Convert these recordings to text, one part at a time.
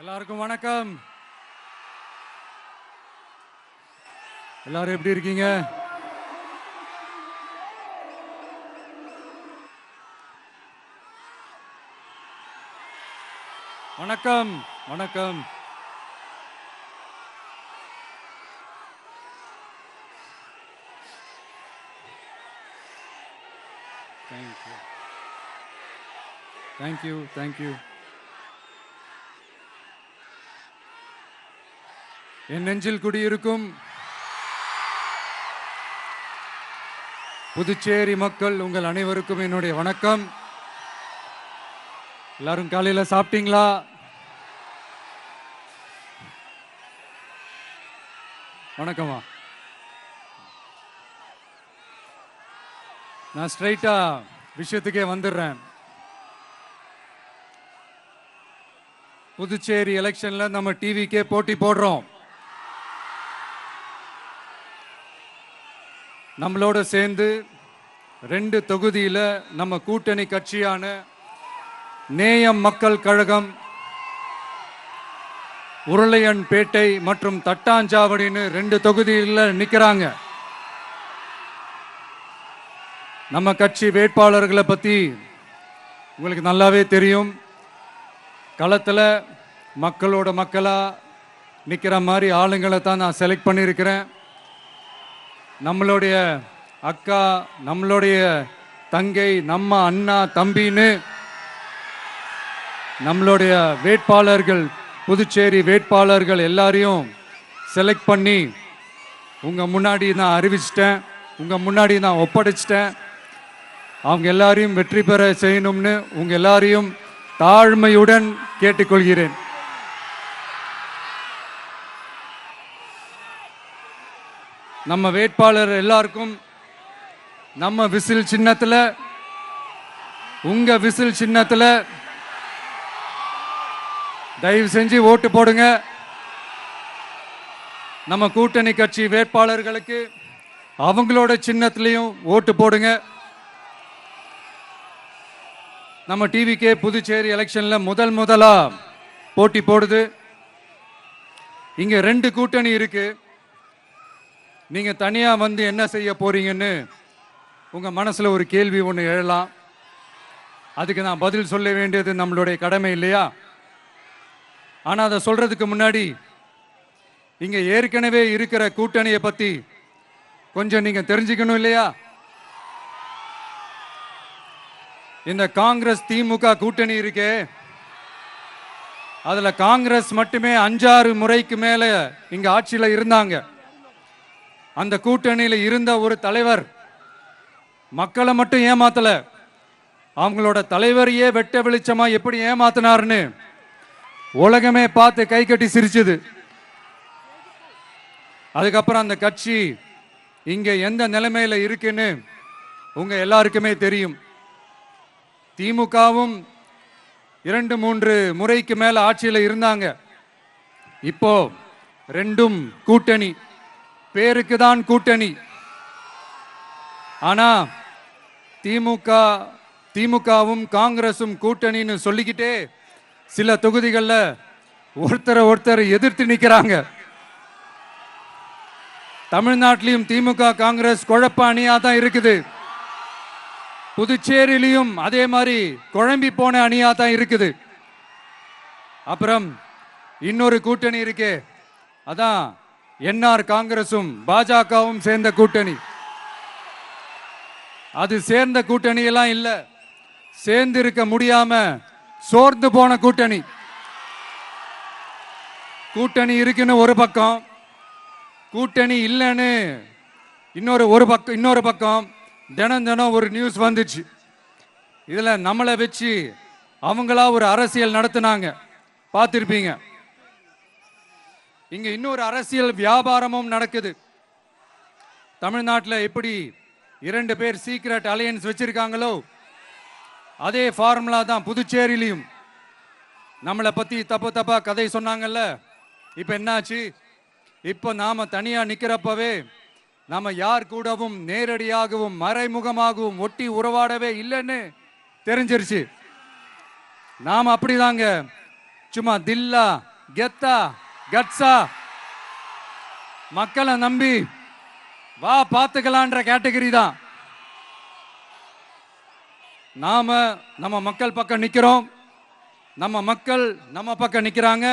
எல்லாருக்கும் வணக்கம். எல்லாரும் எப்படி இருக்கீங்க? வணக்கம் வணக்கம். Thank you thank you. என் நெஞ்சில் குடியிருக்கும் புதுச்சேரி மக்கள் உங்கள் அனைவருக்கும் என்னுடைய வணக்கம். எல்லாரும் காலையில் சாப்பிட்டீங்களா? வணக்கமா. நான் ஸ்ட்ரைட்டா விஷயத்துக்கே வந்துடுறேன். புதுச்சேரி எலெக்ஷன்ல நம்ம டிவிக்கே போட்டி போடுறோம். நம்மளோட சேர்ந்து 2 தொகுதியில நம்ம கூட்டணி கட்சியான நேயம் மக்கள் கழகம் உருளையன்பேட்டை மற்றும் தட்டாஞ்சாவடின்னு 2 தொகுதியில் நிற்கிறாங்க. நம்ம கட்சி வேட்பாளர்களை பற்றி உங்களுக்கு நல்லாவே தெரியும். களத்தில் மக்களோட மக்களாக நிற்கிற மாதிரி ஆளுங்களை தான் நான் செலக்ட் பண்ணியிருக்கிறேன். நம்மளுடைய அக்கா, நம்மளுடைய தங்கை, நம்ம அண்ணா தம்பின்னு நம்மளுடைய வேட்பாளர்கள், புதுச்சேரி வேட்பாளர்கள் எல்லாரையும் செலக்ட் பண்ணி உங்கள் முன்னாடி நான் அறிவிச்சிட்டேன், உங்கள் முன்னாடி நான் ஒப்படைச்சிட்டேன். அவங்க எல்லாரையும் வெற்றி பெற செய்யணும்னு உங்கள் எல்லாரையும் தாழ்மையுடன் கேட்டுக்கொள்கிறேன். நம்ம வேட்பாளர் எல்லாருக்கும் நம்ம விசில் சின்னத்தில், உங்க விசில் சின்னத்தில் தயவு செஞ்சு ஓட்டு போடுங்க. நம்ம கூட்டணி கட்சி வேட்பாளர்களுக்கு அவங்களோட சின்னத்திலையும் ஓட்டு போடுங்க. நம்ம டிவிக்கே புதுச்சேரி எலெக்ஷன்ல முதலா போட்டி போடுது. இங்க 2 கூட்டணி இருக்கு. நீங்க தனியா வந்து என்ன செய்ய போறீங்கன்னு உங்க மனசுல ஒரு கேள்வி ஒன்று எழலாம். அதுக்கு நான் பதில் சொல்ல வேண்டியது நம்மளுடைய கடமை இல்லையா? ஆனா அதை சொல்றதுக்கு முன்னாடி இங்க ஏற்கனவே இருக்கிற கூட்டணியை பத்தி கொஞ்சம் நீங்க தெரிஞ்சுக்கணும் இல்லையா? இந்த காங்கிரஸ் திமுக கூட்டணி இருக்கே, அதுல காங்கிரஸ் மட்டுமே 5-6 முறைக்கு மேல இங்க ஆட்சியில இருந்தாங்க. அந்த கூட்டணியில இருந்த ஒரு தலைவர் மக்களை மட்டும் ஏமாத்தல, அவங்களோட தலைவரையே வெட்ட வெளிச்சமா எப்படி ஏமாத்தினார்னு உலகமே பார்த்து கை கட்டி சிரிச்சது. அதுக்கப்புறம் அந்த கட்சி இங்க எந்த நிலைமையில இருக்குன்னு உங்க எல்லாருக்குமே தெரியும். திமுகவும் 2-3 முறைக்கு மேல ஆட்சியில இருந்தாங்க. இப்போ 2ம் கூட்டணி, பேருக்கு தான் கூட்டணி. ஆனா திமுகவும் காங்கிரசும் கூட்டணின்னு சொல்லிக்கிட்டே சில தொகுதிகளில் ஒருத்தரை எதிர்த்து நிற்கிறாங்க. தமிழ்நாட்டிலையும் திமுக காங்கிரஸ் குழப்ப அணியா தான் இருக்குது. புதுச்சேரியிலையும் அதே மாதிரி குழம்பி போன அணியா தான் இருக்குது. அப்புறம் இன்னொரு கூட்டணி இருக்கே, அதான் என்ஆர் காங்கிரசும் பாஜகவும் சேர்ந்த கூட்டணி. அது சேர்ந்த கூட்டணி எல்லாம் இல்ல, சேர்ந்து இருக்க முடியாம சோர்ந்து போன கூட்டணி. கூட்டணி இருக்குன்னு ஒரு பக்கம், கூட்டணி இல்லைன்னு இன்னொரு பக்கம் தினம் ஒரு நியூஸ் வந்துச்சு. இதுல நம்மளை வச்சு அவங்களா ஒரு அரசியல் நடத்தினாங்க, பார்த்திருப்பீங்க. இங்க இன்னொரு அரசியல் வியாபாரமும் நடக்குது. தமிழ்நாட்டில் எப்படி 2 பேர் சீக்ரெட் அலையன்ஸ் வச்சிருக்காங்களோ அதே ஃபார்முலா தான் புதுச்சேரியிலையும். நம்மளை பத்தி தப்பா கதை சொன்னாங்கல்ல, இப்ப என்னாச்சு? இப்ப நாம தனியா நிக்கிறப்பவே நாம யார் கூடவும் நேரடியாகவும் மறைமுகமாகவும் ஒட்டி உறவாடவே இல்லைன்னு தெரிஞ்சிருச்சு. நாம அப்படிதாங்க சும்மா தில்லா கெத்தா கட்ஸா மக்களை நம்பி வா பார்த்துக்கலான்ற கேட்டகரி தான். நாம நம்ம மக்கள் பக்கம் நிக்கிறோம், நம்ம மக்கள் நம்ம பக்கம் நிக்கிறாங்க.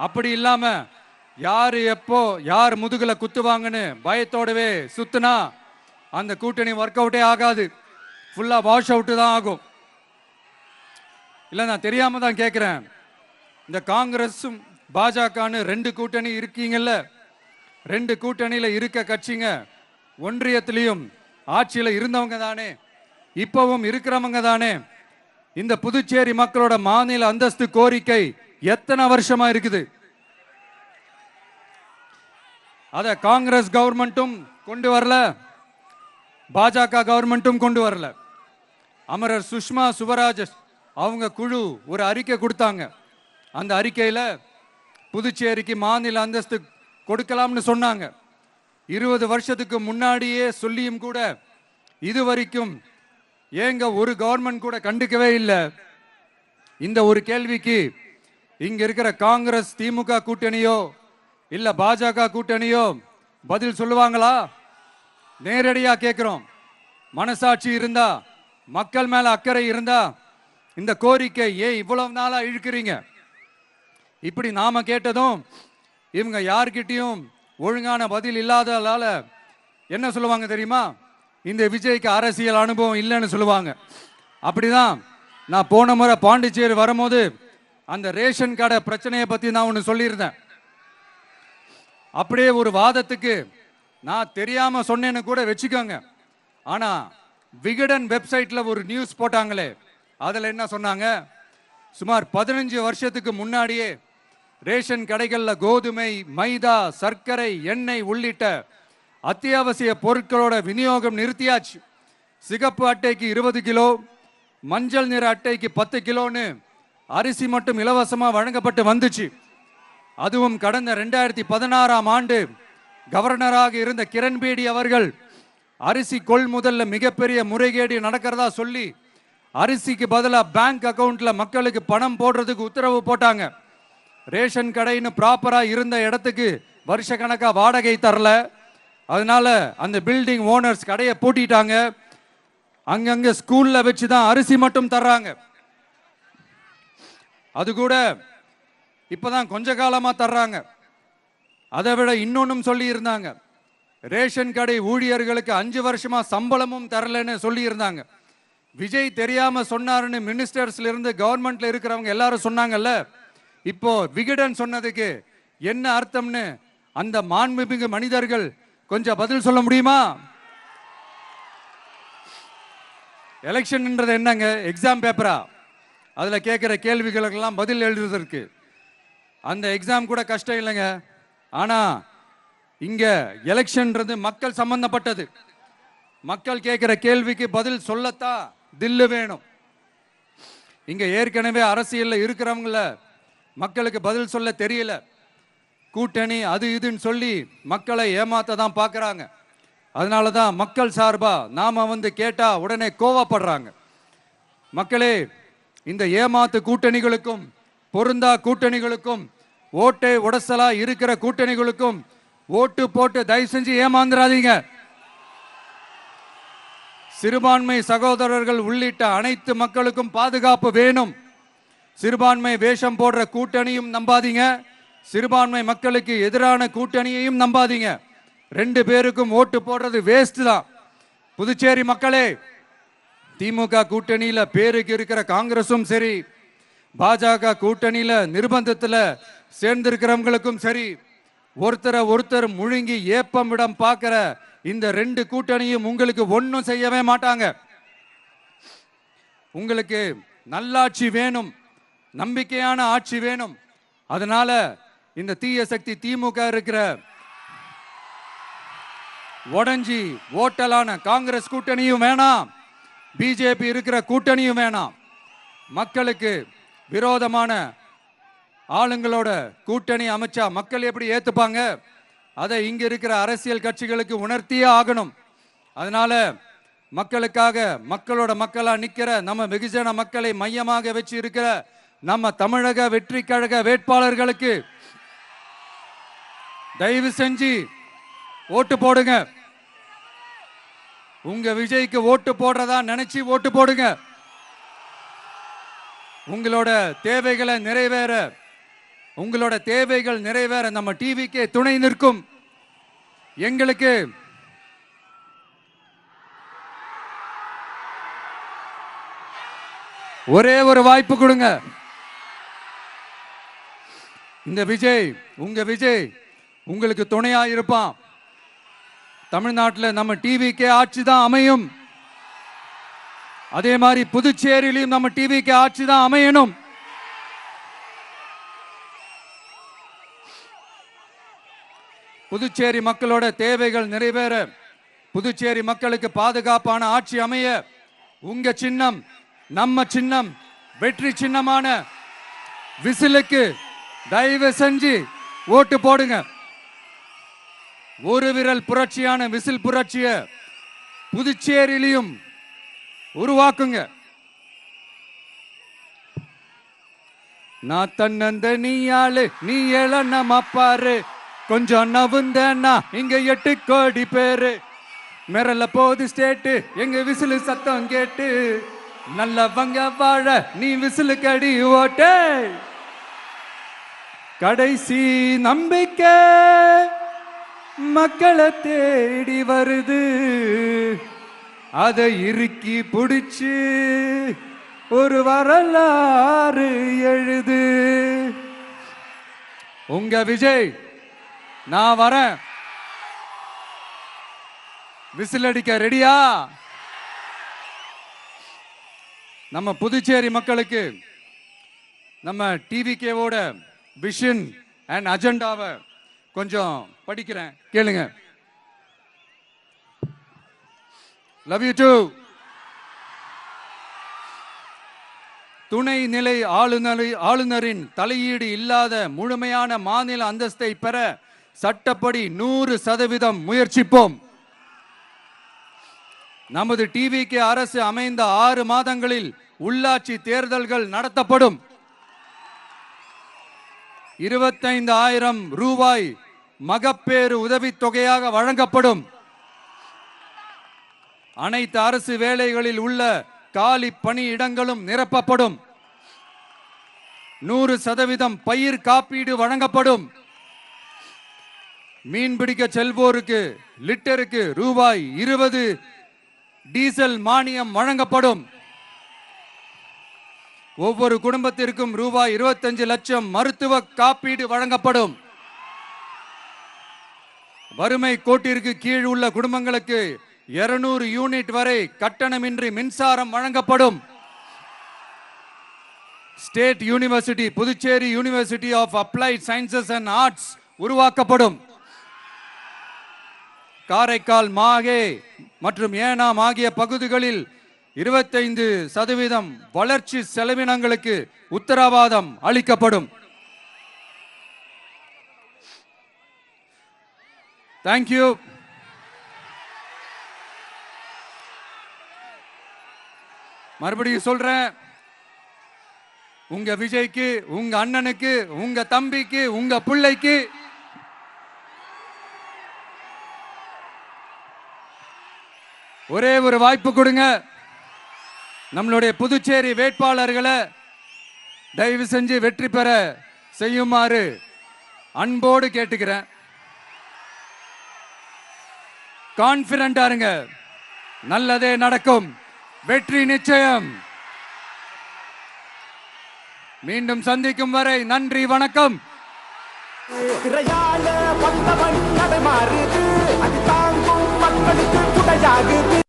அப்படி இல்லாம யாரு எப்போ யார் முதுகுல குத்துவாங்கன்னு பயத்தோடவே சுத்துனா அந்த கூட்டணி ஒர்க் அவுட்டே ஆகாது, ஃபுல்லா வாஷ் அவுட் தான் ஆகும். இல்ல நான் தெரியாம தான் கேட்கிறேன், இந்த காங்கிரஸும் பாஜகன்னு ரெண்டு கூட்டணி இருக்கீங்கல்ல, ரெண்டு கூட்டணியில இருக்க கட்சிங்க ஒன்றியத்திலையும் ஆட்சியில இருந்தவங்க தானே, இப்பவும் இருக்கிறவங்க தானே. இந்த புதுச்சேரி மக்களோட மாநில அந்தஸ்து கோரிக்கை எத்தனை வருஷமா இருக்குது? அத காங்கிரஸ் கவர்மெண்ட்டும் கொண்டு வரல, பாஜக கவர்மெண்ட்டும் கொண்டு வரல. அமரர் சுஷ்மா சுவராஜ் அவங்க குழு ஒரு அறிக்கை கொடுத்தாங்க. அந்த அறிக்கையில புதுச்சேரிக்கு மாநில அந்தஸ்து கொடுக்கலாம்னு சொன்னாங்க. 20 வருஷத்துக்கு முன்னாடியே சொல்லியும் கூட இதுவரைக்கும் ஏங்க ஒரு கவர்மெண்ட் கூட கண்டுக்கவே இல்லை. இந்த ஒரு கேள்விக்கு இங்க இருக்கிற காங்கிரஸ் திமுக கூட்டணியோ இல்ல பாஜக கூட்டணியோ பதில் சொல்லுவாங்களா? நேரடியா கேட்கிறோம். மனசாட்சி இருந்தா, மக்கள் மேல அக்கறை இருந்தா இந்த கோரிக்கை ஏன் இவ்வளவு நாளா இழுக்கிறீங்க? இப்படி நாம கேட்டதும் இவங்க யார்கிட்டையும் ஒழுங்கான பதில் இல்லாததால என்ன சொல்லுவாங்க தெரியுமா? இந்த விஜய்க்கு அரசியல் அனுபவம் இல்லைன்னு சொல்லுவாங்க. அப்படிதான் நான் போன முறை பாண்டிச்சேரி வரும்போது அந்த ரேஷன் கடை பிரச்சனையை பத்தி நான் ஒன்று சொல்லியிருந்தேன். அப்படியே ஒரு வாதத்துக்கு நான் தெரியாம சொன்னேன்னு கூட வச்சுக்கோங்க. ஆனா விகடன் வெப்சைட்ல ஒரு நியூஸ் போட்டாங்களே, அதுல என்ன சொன்னாங்க? சுமார் 15 வருஷத்துக்கு முன்னாடியே ரேஷன் கடைகள்ல கோதுமை, மைதா, சர்க்கரை, எண்ணெய் உள்ளிட்ட அத்தியாவசிய பொருட்களோட விநியோகம் நிறுத்தியாச்சு. சிகப்பு அட்டைக்கு 20 கிலோ, மஞ்சள் நிற அட்டைக்கு 10 கிலோன்னு அரிசி மட்டும் இலவசமா வழங்கப்பட்டு வந்துச்சு. அதுவும் கடந்த 2016ஆம் ஆண்டு கவர்னராக இருந்த கிரண்பேடி அவர்கள் அரிசி கொள்முதல்ல மிகப்பெரிய முறைகேடு நடக்கிறதா சொல்லி அரிசிக்கு பதிலாக பேங்க் அக்கவுண்ட்ல மக்களுக்கு பணம் போடுறதுக்கு உத்தரவு போட்டாங்க. ரேஷன் கடைன்னு ப்ராப்பரா இருந்த இடத்துக்கு வருஷ கணக்கா வாடகை தரல. அதனால அந்த பில்டிங் ஓனர்ஸ் கடையை பூட்டிட்டாங்க. அங்கங்க ஸ்கூல்ல வச்சுதான் அரிசி மட்டும் தர்றாங்க. அது கூட இப்பதான் கொஞ்ச காலமா தர்றாங்க. அதை விட இன்னொன்னும் சொல்லி இருந்தாங்க, ரேஷன் கடை ஊழியர்களுக்கு 5 வருஷமா சம்பளமும் தரலன்னு சொல்லி இருந்தாங்க. விஜய் தெரியாம சொன்னாருன்னு மினிஸ்டர்ஸ்ல இருந்து கவர்மெண்ட்ல இருக்கிறவங்க எல்லாரும் சொன்னாங்கல்ல. இப்போ விகடன் சொன்னதுக்கு என்ன அர்த்தம்னு அந்த மாண்புமிகு மனிதர்கள் கொஞ்சம் பதில் சொல்ல முடியுமா? எலெக்ஷன்ன்றது என்னங்க, எக்ஸாம் பேப்பரா? அதுல கேட்கிற கேள்விகளுக்கெல்லாம் பதில் எழுதுவதற்கு அந்த எக்ஸாம் கூட கஷ்டம் இல்லைங்க. ஆனா இங்க எலெக்ஷன்ன்றது மக்கள் சம்பந்தப்பட்டது. மக்கள் கேட்கிற கேள்விக்கு பதில் சொல்லத்தான் தில்லு வேணும். இங்க ஏற்கனவே அரசியல்ல இருக்கிறவங்கள மக்களுக்கு பதில் சொல்ல தெரியல. கூட்டணி அது இதுன்னு சொல்லி மக்களை ஏமாத்த தான் பார்க்கறாங்க. அதனாலதான் மக்கள் சார்பா நாம வந்து கேட்டா உடனே கோவப்படுறாங்க. மக்களே, இந்த ஏமாத்து கூட்டணிகளுக்கும் பொருந்தா கூட்டணிகளுக்கும் ஓட்டை உடசலா இருக்கிற கூட்டணிகளுக்கும் ஓட்டு போட்டு தயவு செஞ்சு ஏமாந்துடாதீங்க. சிறுபான்மை சகோதரர்கள் உள்ளிட்ட அனைத்து மக்களுக்கும் பாதுகாப்பு வேணும். சிறுபான்மை வேஷம் போடுற கூட்டணியும் நம்பாதீங்க, சிறுபான்மை மக்களுக்கு எதிரான கூட்டணியையும் நம்பாதீங்க. 2 பேருக்கும் ஓட்டு போடுறது வேஸ்ட் தான். புதுச்சேரி மக்களே, திமுக கூட்டணியில பேருக்கு இருக்கிற காங்கிரசும் சரி, பாஜக கூட்டணியில நிர்பந்தத்துல சேர்ந்திருக்கிறவங்களுக்கும் சரி, ஒருத்தர் முழுங்கி ஏப்பம் விடம் பார்க்கிற இந்த 2 கூட்டணியும் உங்களுக்கு ஒன்னும் செய்யவே மாட்டாங்க. உங்களுக்கு நல்லாட்சி வேணும், நம்பிக்கையான ஆட்சி வேணும். அதனால இந்த தீய சக்தி திமுக இருக்கிற உடஞ்சி ஓட்டலான காங்கிரஸ் கூட்டணியும் வேணாம், பிஜேபி இருக்கிற கூட்டணியும் வேணாம். மக்களுக்கு விரோதமான ஆளுங்களோட கூட்டணி அமைச்சா மக்கள் எப்படி ஏத்துப்பாங்க? அதை இங்க இருக்கிற அரசியல் கட்சிகளுக்கு உணர்த்தியே ஆகணும். அதனால மக்களுக்காக மக்களோட மக்களா நிக்கிற நம்ம வெகுஜன மக்களை மையமாக வச்சு இருக்கிற நம்ம தமிழக வெற்றி கழக வேட்பாளர்களுக்கு தயவு செஞ்சு ஓட்டு போடுங்க. உங்க விஜய்க்கு ஓட்டு போடுறதா நினைச்சு ஓட்டு போடுங்க. உங்களோட தேவைகள் நிறைவேற நம்ம டிவிக்கே துணை நிற்கும். எங்களுக்கு ஒரே ஒரு வாய்ப்பு கொடுங்க. இந்த விஜய், உங்க விஜய் உங்களுக்கு துணையா இருப்பான். தமிழ்நாட்டில் நம்ம டிவிக்கே ஆட்சி தான் அமையும். அதே மாதிரி புதுச்சேரியிலும் நம்ம டிவிக்கு ஆட்சி தான் அமையணும். புதுச்சேரி மக்களோட தேவைகள் நிறைவேற, புதுச்சேரி மக்களுக்கு பாதுகாப்பான ஆட்சி அமைய உங்க சின்னம், நம்ம சின்னம், வெற்றி சின்னமான விசிலுக்கு தயவு செஞ்சு ஓட்டு போடுங்க. ஒரு விரல் புரட்சியான விசில் புரட்சிய புதுச்சேரியிலும் உருவாக்குங்க. நான் தன்னந்த நீ ஆளு, நீ ஏளனம் அப்பாரு, கொஞ்சம் நவுந்தேன்னா இங்க 8 கோடி பேரு. மிரல போது ஸ்டேட்டு எங்க விசிலு சத்தம் கேட்டு, நல்லவங்க வாழ நீ விசிலு கடி ஓட்டே. கடைசி நம்பிக்கை மக்களை தேடி வருது, அதை இறுக்கி பிடிச்சு ஒரு வரலாறு எழுது. உங்க விஜய், நான் வரேன். விசில் அடிக்க ரெடியா? நம்ம புதுச்சேரி மக்களுக்கு நம்ம டிவிகேவோட விஷன் அண்ட் அஜெண்டாவை கொஞ்சம் படிக்கிறேன், கேளுங்க. Love you too. துணை நிலை ஆளுநரின் தலையீடு இல்லாத முழுமையான மாநில அந்தஸ்தை பெற சட்டப்படி 100% முயற்சிப்போம். நமது டிவிக்கு அரசு அமைந்த 6 மாதங்களில் உள்ளாட்சி தேர்தல்கள் நடத்தப்படும். 25,000 ரூபாய் மகப்பேறு உதவித்தொகையாக வழங்கப்படும். அனைத்து அரசு வேலைகளில் உள்ள காலி பணியிடங்களும் நிரப்பப்படும். 100% பயிர் காப்பீடு வழங்கப்படும். மீன்பிடிக்க செல்வோருக்கு லிட்டருக்கு ரூபாய் 20 டீசல் மானியம் வழங்கப்படும். ஒவ்வொரு குடும்பத்திற்கும் ரூபாய் 25 லட்சம் மருத்துவ காப்பீடு வழங்கப்படும். வறுமை கோட்டிற்கு கீழ் உள்ள குடும்பங்களுக்கு 200 யூனிட் வரை கட்டணமின்றி மின்சாரம் வழங்கப்படும். State university, Puducherry university of applied sciences and arts உருவாக்கப்படும். காரைக்கால், மாஹே மற்றும் ஏனாம் ஆகிய பகுதிகளில் 25% வளர்ச்சி செலவினங்களுக்கு உத்தரவாதம் அளிக்கப்படும். தேங்க்யூ. மறுபடியும் சொல்றேன், உங்க விஜய்க்கு, உங்க அண்ணனுக்கு, உங்க தம்பிக்கு, உங்க பிள்ளைக்கு ஒரே ஒரு வாய்ப்பு கொடுங்க. நம்மளுடைய புதுச்சேரி வேட்பாளர்களை தயவு செஞ்சு வெற்றி பெற செய்யுமாறு அன்போடு கேட்டுக்கிறேன். கான்பிடண்டா இருங்க, நல்லதே நடக்கும், வெற்றி நிச்சயம். மீண்டும் சந்திக்கும் வரை நன்றி, வணக்கம். மக்களுக்கு துணையாகுது.